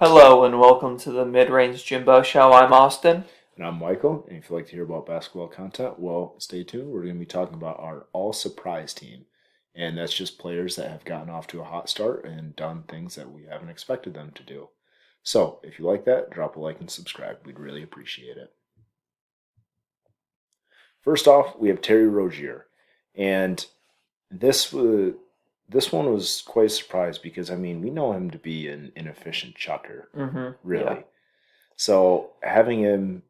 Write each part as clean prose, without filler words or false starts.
Hello and welcome to the Mid-Range Jimbo Show. I'm Austin. And I'm Michael. And if you'd like to hear about basketball content, well, stay tuned. We're going to be talking about our all surprise team. And that's just players that have gotten off to a hot start and done things that we haven't expected them to do. So if you like that, drop a like and subscribe. We'd really appreciate it. First off, we have Terry Rozier. And this was. This one was quite a surprise because, I mean, we know him to be an inefficient chucker, Yeah. really. So having him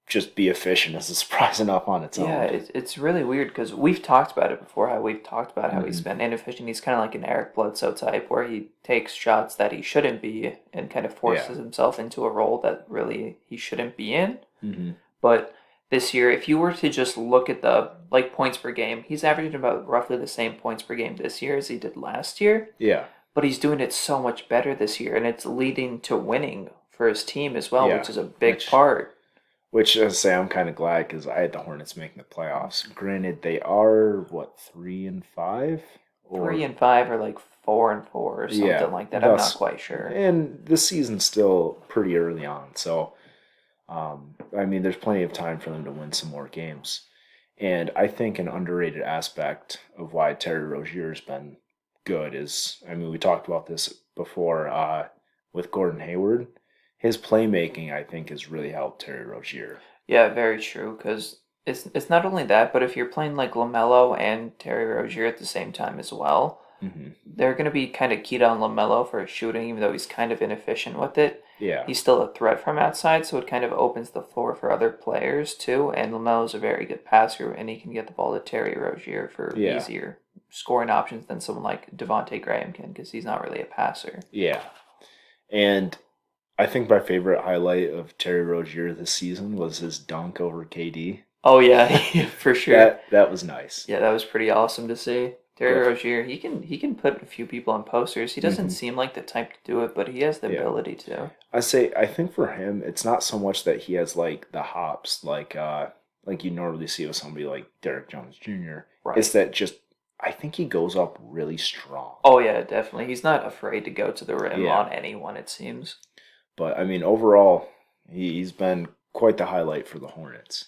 just be efficient is a surprise enough on its Yeah, own. it's really weird because we've talked about it before, how we've talked about how he's Hmm. been inefficient. He's kind of like an Eric Bledsoe type where he takes shots that he shouldn't be and kind of Yeah. forces himself into a role that really he shouldn't be in. Hmm. But this year, if you were to just look at the points per game, he's averaging about roughly the same points per game this year as he did last year. Yeah. But he's doing it so much better this year, and it's leading to winning for his team as well, Yeah. which is a big Which, part. which I say I'm kind of glad because I had the Hornets making the playoffs. Granted, they are what 3-5 Three or and five or like 4-4 or yeah, something like that. I'm not thus, quite sure. and this season's still pretty early on, so I mean, there's plenty of time for them to win some more games. And I think an underrated aspect of why Terry Rozier's been good is, I mean, we talked about this before with Gordon Hayward. His playmaking, I think, has really helped Terry Rozier. Yeah, very true. Because it's not only that, but if you're playing like Lamelo and Terry Rozier at the same time as well, Hmm. they're going to be kind of keyed on Lamelo for his shooting, even though he's kind of inefficient with it. Yeah, He's still a threat from outside, so it kind of opens the floor for other players too. And Lamelo's a very good passer, and he can get the ball to Terry Rozier for yeah, easier scoring options than someone like Devonte Graham can, because he's not really a passer. yeah. And I think my favorite highlight of Terry Rozier this season was his dunk over KD. Oh yeah, for sure. That was nice. Yeah, that was pretty awesome to see. Terry But Rozier, he can put a few people on posters. He doesn't mhm, seem like the type to do it, but he has the yeah. ability to. I think for him it's not so much that he has like the hops like you normally see with somebody like Derek Jones Jr. Right. It's that just I think he goes up really strong. Oh yeah, definitely. He's not afraid to go to the rim Yeah. on anyone, it seems. But I mean overall he's been quite the highlight for the Hornets.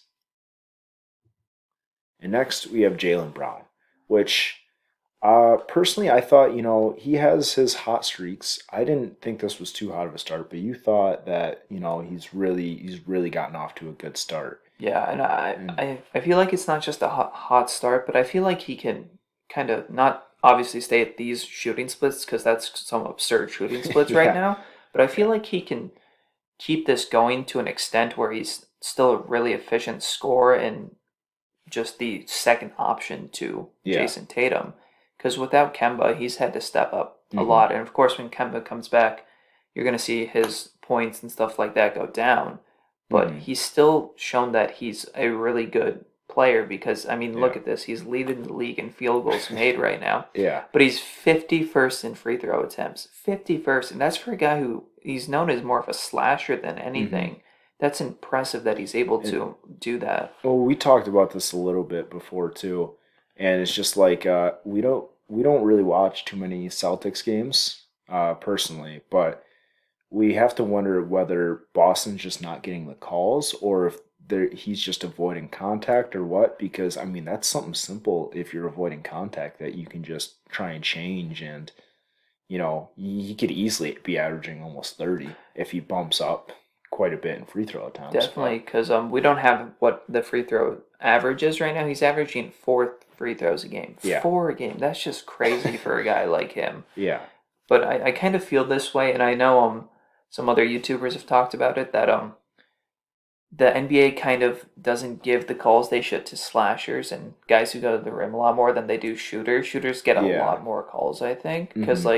And next we have Jalen Brown, which personally, I thought, he has his hot streaks. I didn't think this was too hot of a start, but you thought that, he's really gotten off to a good start. Yeah, and I, And I, I feel like it's not just a hot start, but I feel like he can kind of not obviously stay at these shooting splits because that's some absurd shooting splits right yeah, now. But I feel yeah, like he can keep this going to an extent where he's still a really efficient scorer and just the second option to yeah. Jason Tatum. Because without Kemba, he's had to step up a Hmm. lot. And of course, when Kemba comes back, you're going to see his points and stuff like that go down. But Hmm. he's still shown that he's a really good player because, I mean, look Yeah, at this. He's leading the league in field goals made right now. yeah. But he's 51st in free throw attempts. 51st. And that's for a guy who he's known as more of a slasher than Hmm. anything. That's impressive that he's able And to do that. well, we talked about this a little bit before too, and it's just like we don't really watch too many Celtics games, personally, but we have to wonder whether Boston's just not getting the calls or if he's just avoiding contact or what. Because I mean, that's something simple if you're avoiding contact that you can just try and change. And he could easily be averaging almost 30 if he bumps up quite a bit in free throw attempts. Definitely, But because we don't have what the free throw average is right now. He's averaging 4 free throws a game. yeah, 4 a game. That's just crazy for a guy like him. yeah, But I kind of feel this way, and I know some other YouTubers have talked about it that the NBA kind of doesn't give the calls they should to slashers and guys who go to the rim a lot more than they do shooters. Shooters get a yeah, lot more calls, I think, because hmm,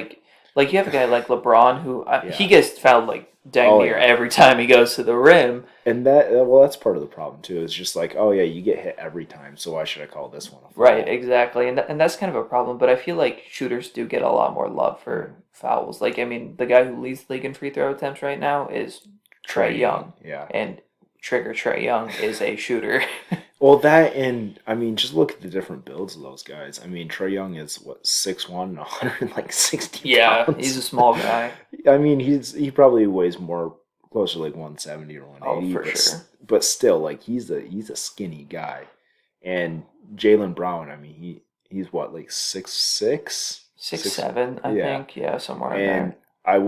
like you have a guy like LeBron who he yeah. gets fouled like dang Oh near yeah. every time he goes to the rim. And well, that's part of the problem too. It's just like, oh yeah, you get hit every time, so why should I call this one a Right, foul? exactly, and that's kind of a problem. But I feel like shooters do get a lot more love for fouls. Like, I mean, the guy who leads the league in free throw attempts right now is Trey Trey Young, Young, yeah. and Trigger Trey Young is a shooter. Well, that and I mean, just look at the different builds of those guys. I mean, Trey Young is what 6'1", 160 Yeah, he's a pounds. small guy. I mean, he probably weighs more closer to like 170 or Oh, 180, for sure. but still, like he's a skinny guy. And Jalen Brown, I mean, he's what like 6'6", Six, six, seven, I yeah. think. Yeah, somewhere in And there. I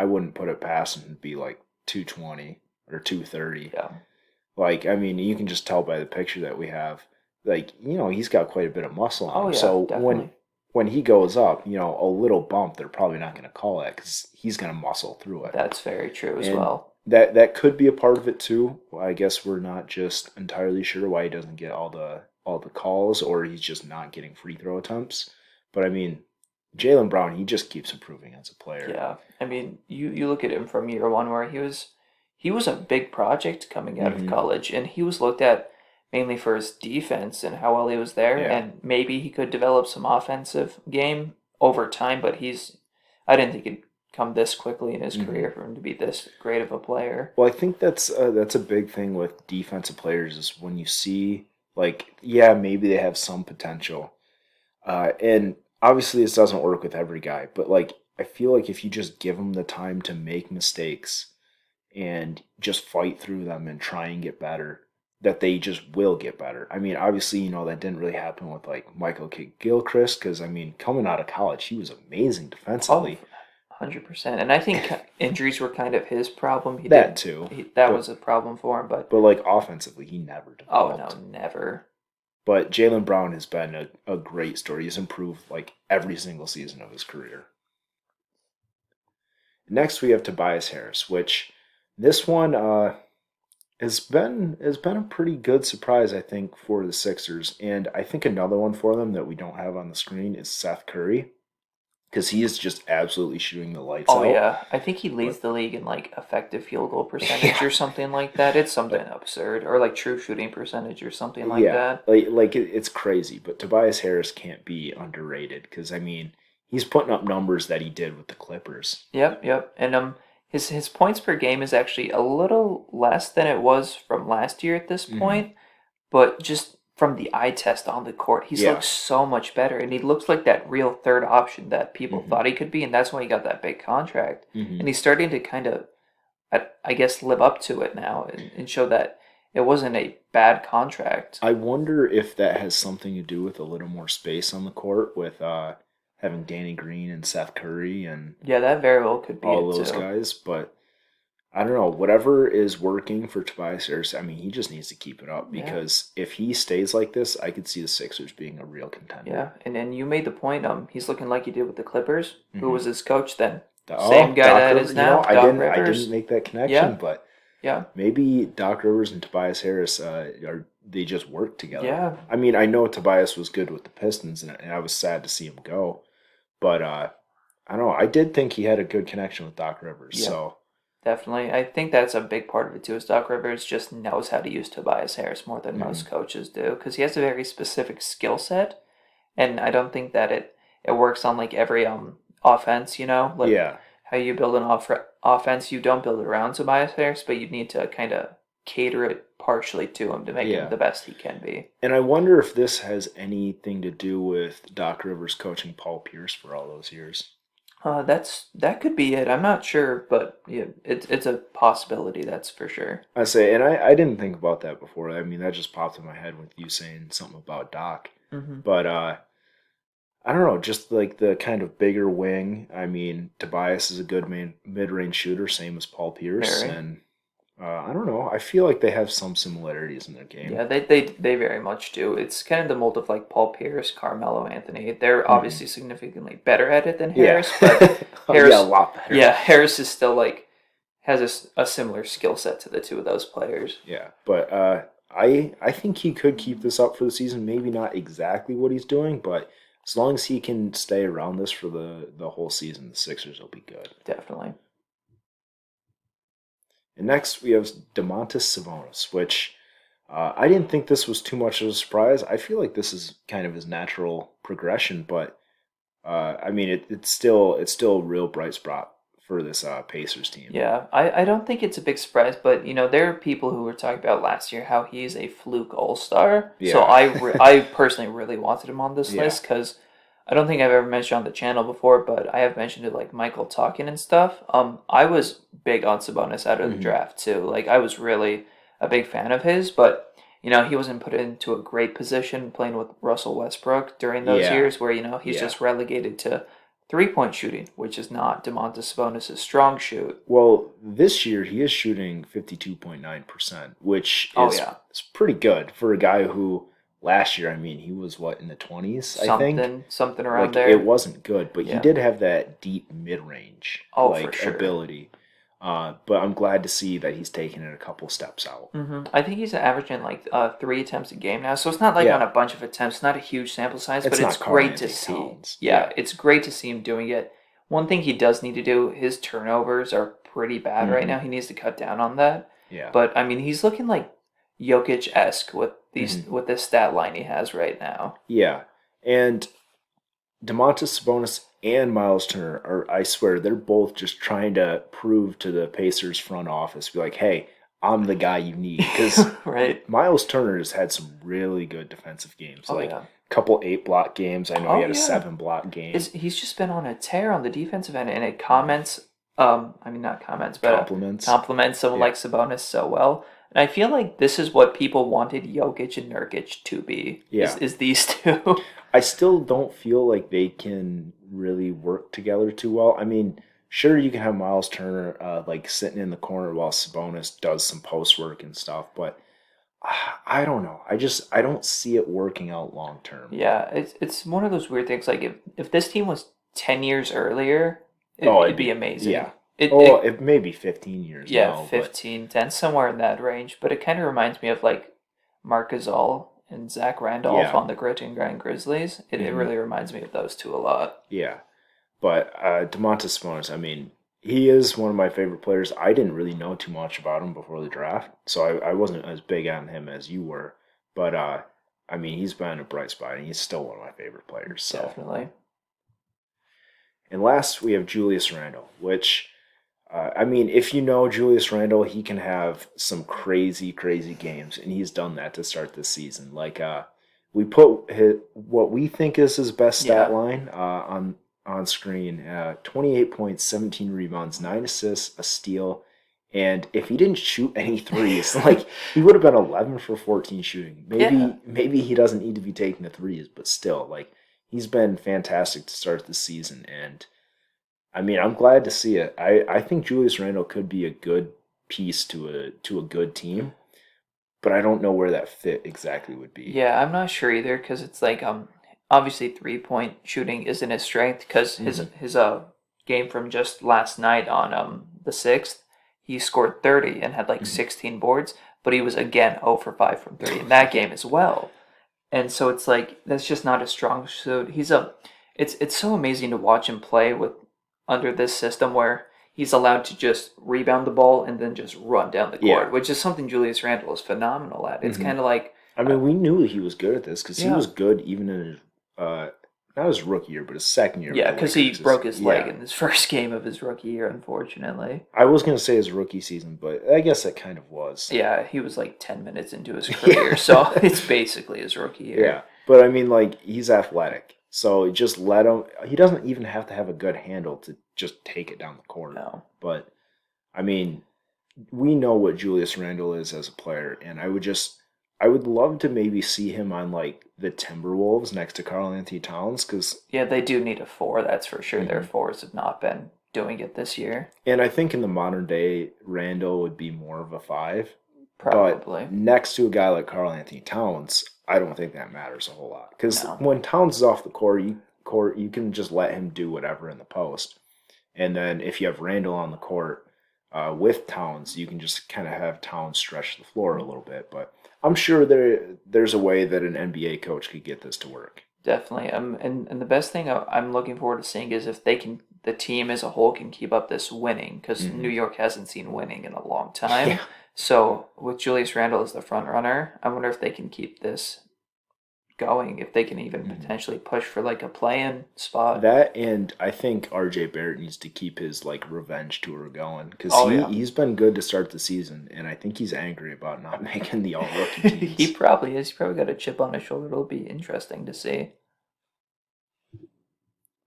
wouldn't put it past him to be like 220 or 230. Yeah. Like, I mean, you can just tell by the picture that we have. Like, he's got quite a bit of muscle on Oh, him. yeah, So when definitely. when he goes up, a little bump, they're probably not going to call it because he's going to muscle through it. That's very true as And well. that could be a part of it too. I guess we're not just entirely sure why he doesn't get all the calls, or he's just not getting free throw attempts. But I mean, Jalen Brown, he just keeps improving as a player. Yeah. I mean, you look at him from year one where he was a big project coming out of Hmm. college, and he was looked at mainly for his defense and how well he was there, Yeah. and maybe he could develop some offensive game over time, but I didn't think it'd come this quickly in his Hmm. career for him to be this great of a player. Well, I think that's a big thing with defensive players is when you see like, yeah, maybe they have some potential, and obviously this doesn't work with every guy, but like I feel like if you just give them the time to make mistakes and just fight through them and try and get better, that they just will get better. I mean, obviously, that didn't really happen with like Michael Kidd Gilchrist because I mean, coming out of college, he was amazing Oh, defensively. 100%. And I think injuries were kind of his problem. That too, That but was a problem for him, but like offensively, he never oh no, developed. never. But Jalen Brown has been a great story. He's improved like every single season of his career. Next, we have Tobias Harris, which this one has been a pretty good surprise, I think, for the Sixers. And I think another one for them that we don't have on the screen is Seth Curry because he is just absolutely shooting the lights Oh out. yeah, I think he leads But the league in like effective field goal percentage yeah, or something like that. It's something like absurd, or like true shooting percentage or something like yeah, that. it's crazy. But Tobias Harris can't be underrated because I mean he's putting up numbers that he did with the Clippers. Yep, yep. And his points per game is actually a little less than it was from last year at this Hmm. point, but just from the eye test on the court, he's Yeah. looked so much better, and he looks like that real third option that people Hmm. thought he could be, and that's why he got that big contract. Hmm. And he's starting to kind of, I guess, live up to it now and show that it wasn't a bad contract. I wonder if that has something to do with a little more space on the court with having Danny Green and Seth Curry and Yeah, that very well could be all it those too. guys. But I don't know. Whatever is working for Tobias Harris, I mean, he just needs to keep it up Yeah, because if he stays like this, I could see the Sixers being a real contender. yeah. And then you made the point, he's looking like he did with the Clippers. Who Hmm. was his coach then? Same Oh, guy Doc that Rivers. is now, Doc I didn't Rivers. make that connection, Yeah, but yeah, maybe Doc Rivers and Tobias Harris are they just work together. yeah, I mean, I know Tobias was good with the Pistons, and I was sad to see him go. But I don't know. I did think he had a good connection with Doc Rivers. yeah. So Definitely. I think that's a big part of it too, is Doc Rivers just knows how to use Tobias Harris more than mhm. most coaches do, because he has a very specific skill set, and I don't think that it works on like every offense, like Yeah, how you build an offense, you don't build it around Tobias Harris, but you need to kind of cater it partially to him to make him yeah. the best he can be. And I wonder if this has anything to do with Doc Rivers coaching Paul Pierce for all those years. That could be it. I'm not sure, but yeah, it's a possibility. That's for sure. I say, and I didn't think about that before. I mean, that just popped in my head with you saying something about Doc. Hmm. But I don't know, just like the kind of bigger wing. I mean, Tobias is a good mid-range shooter, same as Paul Pierce, Very. and I don't know. I feel like they have some similarities in their game. Yeah, they very much do. It's kind of the mold of like Paul Pierce, Carmelo Anthony. They're Hmm. obviously significantly better at it than Yeah, Harris, but yeah, a Harris, lot better. yeah, Harris is still like has a similar skill set to the two of those players. Yeah, but I think he could keep this up for the season. Maybe not exactly what he's doing, but as long as he can stay around this for the whole season, the Sixers will be good. Definitely. And next we have Domantas Sabonis, which I didn't think this was too much of a surprise. I feel like this is kind of his natural progression, but I mean it's still a real bright spot for this Pacers team. Yeah, I don't think it's a big surprise, but there are people who were talking about last year how he's a fluke all-star. So Yeah. I personally really wanted him on this Yeah. list because I don't think I've ever mentioned on the channel before, but I have mentioned it like Michael talking and stuff. I was big on Sabonis out of the Mhm. draft too. Like I was really a big fan of his, but he wasn't put into a great position playing with Russell Westbrook during those Yeah. years where he's Yeah. just relegated to three-point shooting, which is not Domantas Sabonis' strong shoot. Well, this year he is shooting 52.9%, which Oh is yeah, is pretty good for a guy who last year, I mean, he was what in the 20s, I think. something around Like it there. wasn't good, but he Yeah. did have that deep mid-range Oh, for like sure. ability. But I'm glad to see that he's taken it a couple steps out. I think he's averaging like 3 attempts a game now, so it's not like on Yeah, a bunch of attempts, not a huge sample size, but it's it's not Karl great to Anthony see. Towns. Yeah, it's great to see him doing it. One thing he does need to do, his turnovers are pretty bad right Mhm. now. He needs to cut down on that. Yeah. But I mean, he's looking like Jokic-esque with Mhm. with this stat line he has right now. Yeah. And Domantas Sabonis and Miles Turner are, I swear, they're both just trying to prove to the Pacers front office, be like, hey, I'm the guy you need. Because Right? Miles Turner has had some really good defensive games, Oh like yeah. a couple 8 block games. I know he Oh had a yeah. 7 block game. He's just been on a tear on the defensive end, and it comments. I mean not comments, but Compliments. compliments someone Yeah. like Sabonis so well. And I feel like this is what people wanted Jokic and Nurkic to be. Yeah. Is these two? I still don't feel like they can really work together too well. I mean, sure, you can have Miles Turner like sitting in the corner while Sabonis does some post work and stuff, but I don't know. I don't see it working out long term. Yeah, it's one of those weird things. Like if this team was 10 years earlier, Oh, it'd be amazing. yeah. It, Oh, it it may be 15 years Yeah, now, but 15, 10, somewhere in that range. But it kind of reminds me of like Marc Gasol and Zach Randolph yeah, on the Grit and Grind Grizzlies. It hmm really reminds me of those two a lot. yeah. But Domantas Sabonis, I mean, he is one of my favorite players. I didn't really know too much about him before the draft, so I wasn't as big on him as you were. But I mean, he's been a bright spot, and he's still one of my favorite players. So, Definitely. and last we have Julius Randle, which I mean, if you know Julius Randle, he can have some crazy, crazy games, and he's done that to start this season. Like we put what we think is his best stat Yeah. line on screen: 28 points, 17 rebounds, 9 assists, a steal. And if he didn't shoot any threes, like he would have been 11 for 14 shooting. Yeah. Maybe he doesn't need to be taking the threes, but still, like he's been fantastic to start the season, and I mean, I'm glad to see it. I think Julius Randle could be a good piece to a good team, but I don't know where that fit exactly would be. Yeah, I'm not sure either because it's like obviously 3-point shooting isn't his strength because Hmm. his game from just last night on the 6th, he scored 30 and had like Hmm. 16 boards, but he was again 0 for 5 from 3 in that game as well. And so it's like that's just not a strong suit. It's so amazing to watch him play with under this system where he's allowed to just rebound the ball and then just run down the Yeah. court, which is something Julius Randle is phenomenal at. It's Hmm. kind of like I mean, we knew he was good at this because he yeah, was good even in his not his rookie year, but his second year. yeah, with the because he Lakers. broke his leg Yeah, in his first game of his rookie year, unfortunately. I was gonna say his rookie season, but I guess it kind of was. Yeah, he was like 10 minutes into his Yeah. career, so it's basically his rookie year. Yeah, but I mean, like he's athletic, so just let him. He doesn't even have to have a good handle to just take it down the court. No. But I mean, we know what Julius Randle is as a player, and I would love to maybe see him on like the Timberwolves next to Karl Anthony Towns, because, Yeah, they do need a four, that's for sure. Their fours have not been doing it this year. and I think in the modern day, Randle would be more of a 5. Probably. But next to a guy like Karl Anthony Towns, I don't think that matters a whole lot. Because No. when Towns is off the court, you can just let him do whatever in the post. And then if you have Randall on the court with Towns, you can just kind of have Towns stretch the floor a little bit. But I'm sure there's a way that an NBA coach could get this to work. Definitely. And the best thing I'm looking forward to seeing is if the team as a whole can keep up this winning, because Mhm. New York hasn't seen winning in a long time. Yeah. So with Julius Randle as the front runner, I wonder if they can keep this going if they can even potentially push for like a play-in spot. That, and I think RJ Barrett needs to keep his like revenge tour going because Oh yeah. he's been good to start the season, and I think he's angry about not making the all rookie teams. He probably is. He's probably got a chip on his shoulder. It'll be interesting to see.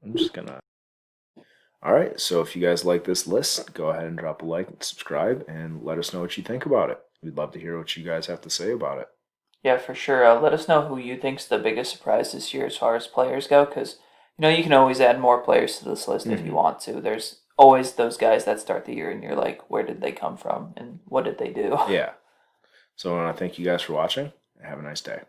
I'm just gonna. All right, so if you guys like this list, go ahead and drop a like and subscribe, and let us know what you think about it. We'd love to hear what you guys have to say about it. Yeah, for sure. Let us know who you think's the biggest surprise this year as far as players go, because you can always add more players to this list if you want to. There's always those guys that start the year and you're like, where did they come from and what did they do? Yeah. So I want to thank you guys for watching. Have a nice day.